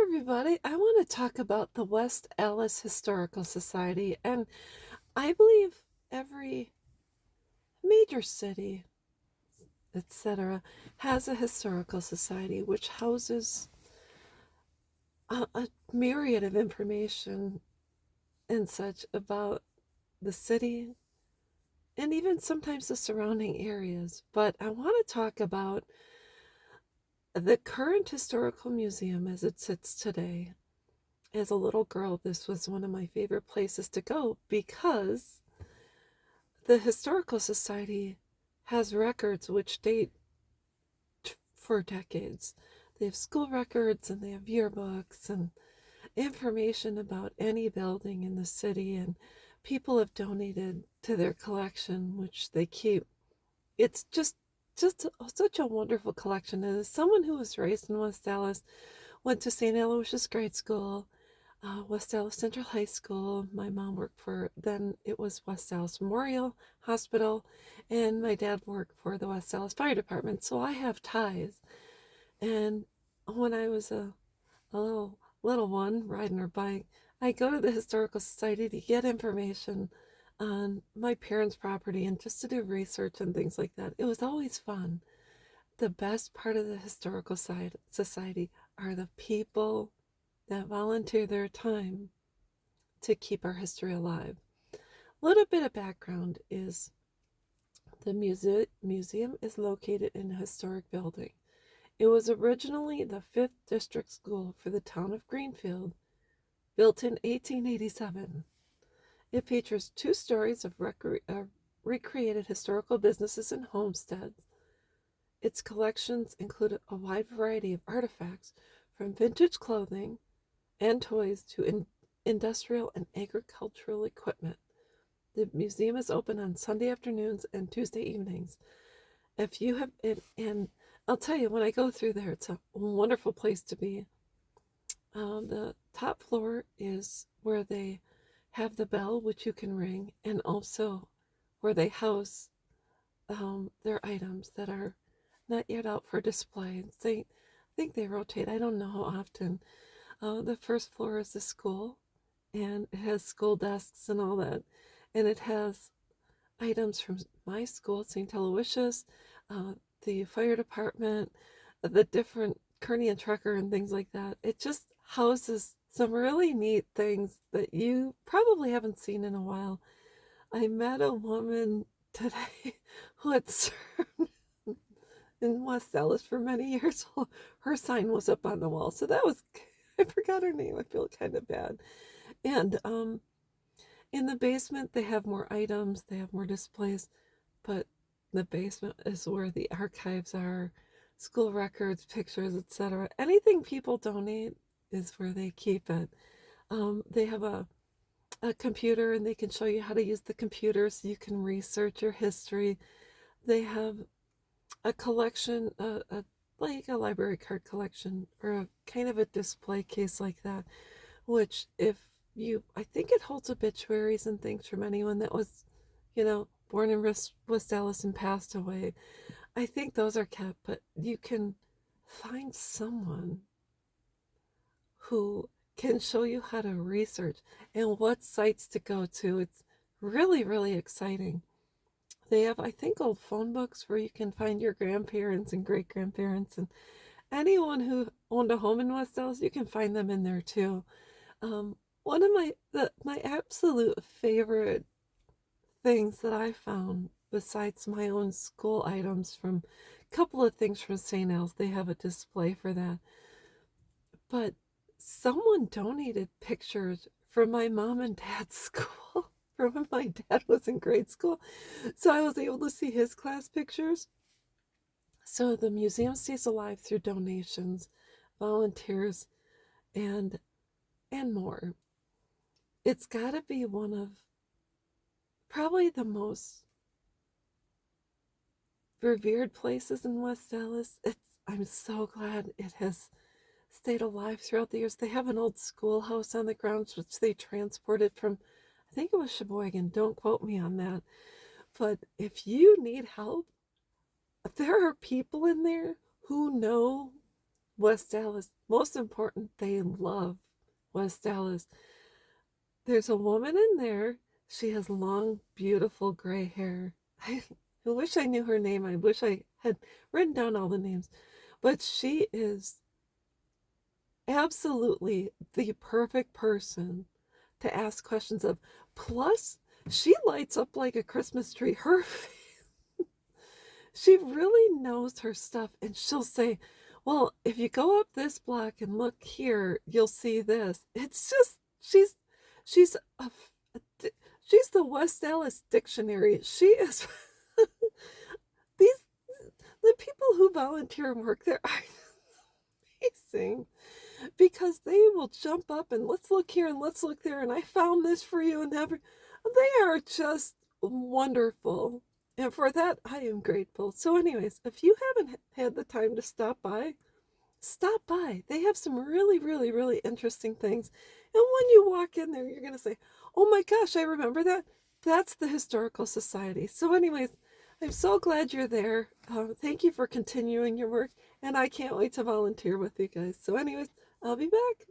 everybody. I want to talk about the West Allis Historical Society, and I believe every major city, etc., has a historical society which houses a myriad of information and such about the city and even sometimes the surrounding areas. But I want to talk about the current historical museum as it sits today. As a little girl, this was one of my favorite places to go because the Historical Society has records which date for decades. They have school records and they have yearbooks and information about any building in the city, and people have donated to their collection, which they keep. It's just such a wonderful collection. And as someone who was raised in West Dallas, went to St. Aloysius Grade School, West Dallas Central High School. My mom worked for, then it was West Dallas Memorial Hospital, and my dad worked for the West Dallas Fire Department. So I have ties. And when I was a little one riding her bike, I go to the Historical Society to get information on my parents' property and just to do research and things like that. It was always fun. The best part of the Historical Society are the people that volunteer their time to keep our history alive. A little bit of background is the museum is located in a historic building. It was originally the 5th District School for the town of Greenfield, built in 1887. It features 2 stories of recreated historical businesses and homesteads. Its collections include a wide variety of artifacts, from vintage clothing and toys to industrial and agricultural equipment. The museum is open on Sunday afternoons and Tuesday evenings. If you have, and I'll tell you, when I go through there, it's a wonderful place to be. The top floor is where they have the bell, which you can ring, and also where they house their items that are not yet out for display. I think they rotate. I don't know how often. The first floor is the school, and it has school desks and all that. And it has items from my school, St. Aloysius, the fire department, the different Kearney and Trucker and things like that. It just houses some really neat things that you probably haven't seen in a while. I met a woman today who had served in West Dallas for many years. Her sign was up on the wall, so that was, I forgot her name. I feel kind of bad. And in the basement, they have more items, they have more displays, but the basement is where the archives are, school records, pictures, etc. Anything people donate is where they keep it. They have a computer, and they can show you how to use the computer so you can research your history. They have a collection, like a library card collection, or a kind of a display case like that, which if I think it holds obituaries and things from anyone that was, born in West Dallas and passed away. I think those are kept, but you can find someone who can show you how to research and what sites to go to. It's really, really exciting. They have, I think, old phone books where you can find your grandparents and great grandparents and anyone who owned a home in West Dallas. You can find them in there too. One of my absolute favorite things that I found, besides my own school items, from a couple of things from St. Al's, they have a display for that. But someone donated pictures from my mom and dad's school from when my dad was in grade school. So I was able to see his class pictures. So the museum stays alive through donations, volunteers, and more. It's got to be one of probably the most revered places in West Dallas. I'm so glad it has stayed alive throughout the years. They have an old schoolhouse on the grounds, which they transported from, I think it was Sheboygan. Don't quote me on that. But if you need help, there are people in there who know West Allis. Most important, they love West Allis. There's a woman in there. She has long, beautiful gray hair. I wish I knew her name. I wish I had written down all the names. But she is absolutely the perfect person to ask questions of. Plus, she lights up like a Christmas tree. She really knows her stuff, and she'll say, well, if you go up this block and look here, you'll see this. It's just she's a, she's the West Allis dictionary. She is. These the people who volunteer and work there are amazing, because they will jump up and let's look here and let's look there, and I found this for you, and they are just wonderful. And for that, I am grateful. So, anyways, if you haven't had the time to stop by, stop by. They have some really, really, really interesting things. And when you walk in there, you're going to say, oh my gosh, I remember that. That's the Historical Society. So, anyways, I'm so glad you're there. Thank you for continuing your work. And I can't wait to volunteer with you guys. So, anyways, I'll be back.